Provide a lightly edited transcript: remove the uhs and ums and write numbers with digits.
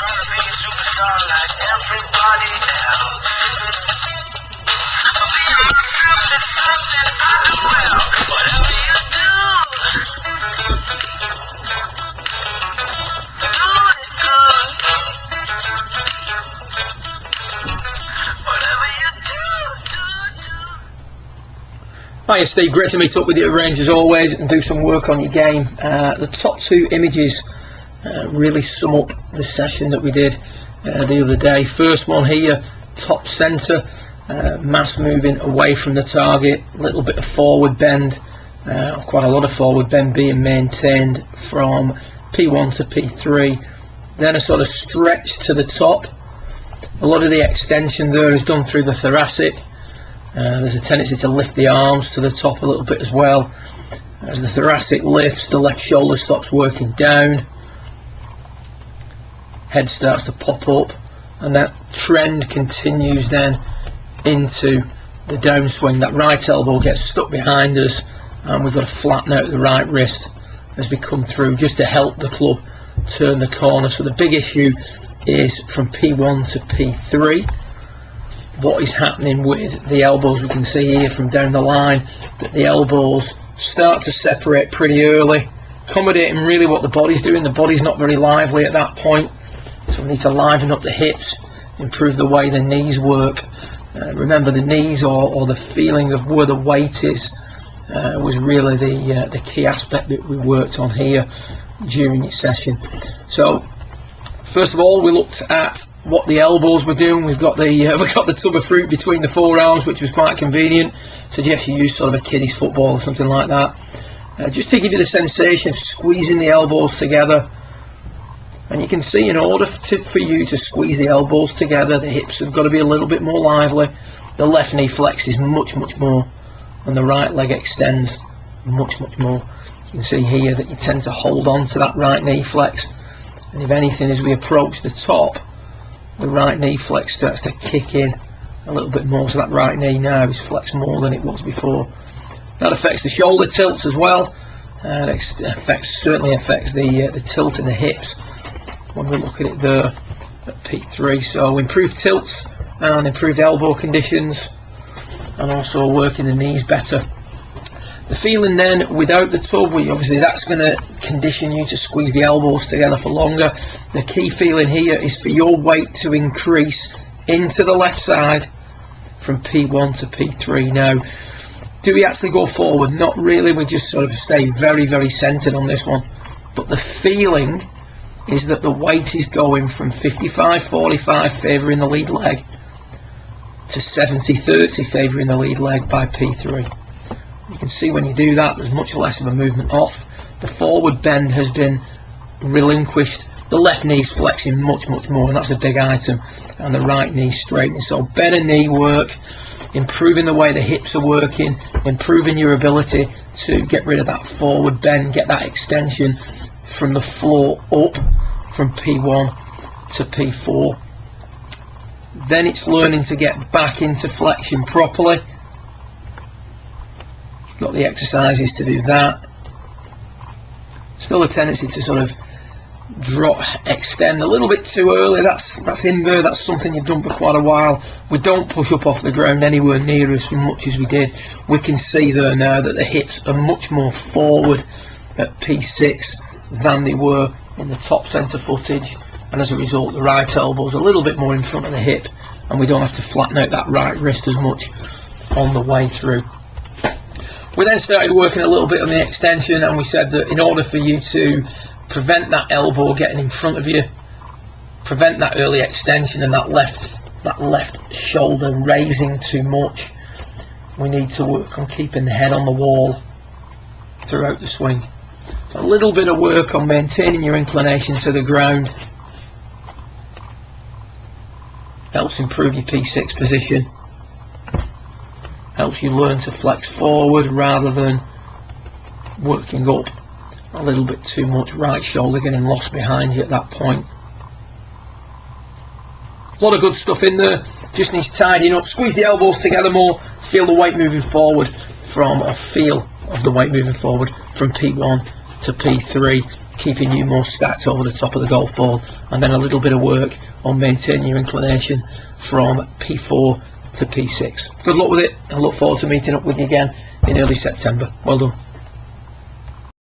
trying to be a superstar like everybody else. But being myself is something I do well. Whatever you do, do it good. Whatever you do, do. Hiya Steve, great to meet up with you at Range as always and do some work on your game. The top two images really sum up the session that we did the other day. First one here, top centre, mass moving away from the target, a little bit of forward bend, quite a lot of forward bend being maintained from P1 to P3, then a sort of stretch to the top. A lot of the extension there is done through the thoracic. There's a tendency to lift the arms to the top a little bit as well. As the thoracic lifts, the left shoulder stops working down, head starts to pop up, and that trend continues then into the downswing. That right elbow gets stuck behind us and we've got to flatten out the right wrist as we come through, just to help the club turn the corner. So the big issue is from P1 to P3. What is happening with the elbows? We can see here from down the line that the elbows start to separate pretty early, accommodating really what the body's doing. The body's not very lively at that point, so we need to liven up the hips, improve the way the knees work. Remember, the knees or the feeling of where the weight is was really the key aspect that we worked on here during the session. So first of all, we looked at what the elbows were doing. We've got the tub of fruit between the forearms, which was quite convenient. Suggest you use sort of a kiddie's football or something like that, just to give you the sensation of squeezing the elbows together. And you can see, in order for you to squeeze the elbows together, the hips have got to be a little bit more lively. The left knee flexes much more, and the right leg extends much more. You can see here that you tend to hold on to that right knee flex, and if anything, as we approach the top, the right knee flex starts to kick in a little bit more. So that right knee now is flexed more than it was before. That affects the shoulder tilts as well. It certainly affects the tilt in the hips when we look at it there at P3. So improved tilts and improved elbow conditions, and also working the knees better. The feeling then without the tub, obviously that's going to condition you to squeeze the elbows together for longer. The key feeling here is for your weight to increase into the left side from P1 to P3. Now, do we actually go forward? Not really. We just sort of stay very centered on this one. But the feeling is that the weight is going from 55-45 favouring the lead leg to 70-30 favouring the lead leg by P3. You can see when you do that, there's much less of a movement off. The forward bend has been relinquished. The left knee's flexing much more, and that's a big item. And the right knee straightening. So better knee work, improving the way the hips are working, improving your ability to get rid of that forward bend, get that extension from the floor up from P1 to P4. Then it's learning to get back into flexion properly. Got the exercises to do that. Still a tendency to sort of extend a little bit too early. That's in there. That's something you've done for quite a while. We don't push up off the ground anywhere near as much as we did. We can see there now that the hips are much more forward at P6 than they were in the top centre footage, and as a result the right elbow's a little bit more in front of the hip, and we don't have to flatten out that right wrist as much on the way through. We then started working a little bit on the extension, and we said that in order for you to prevent that elbow getting in front of you, prevent that early extension and that left shoulder raising too much, we need to work on keeping the head on the wall throughout the swing. A little bit of work on maintaining your inclination to the ground helps improve your P6 position, helps you learn to flex forward rather than working up a little bit too much, right shoulder getting lost behind you at that point. A lot of good stuff in there, just needs tidying up. Squeeze the elbows together more, feel the weight moving forward from P1 to P3, keeping you more stacked over the top of the golf ball, and then a little bit of work on maintaining your inclination from P4 to P6. Good luck with it. I look forward to meeting up with you again in early September. Well done.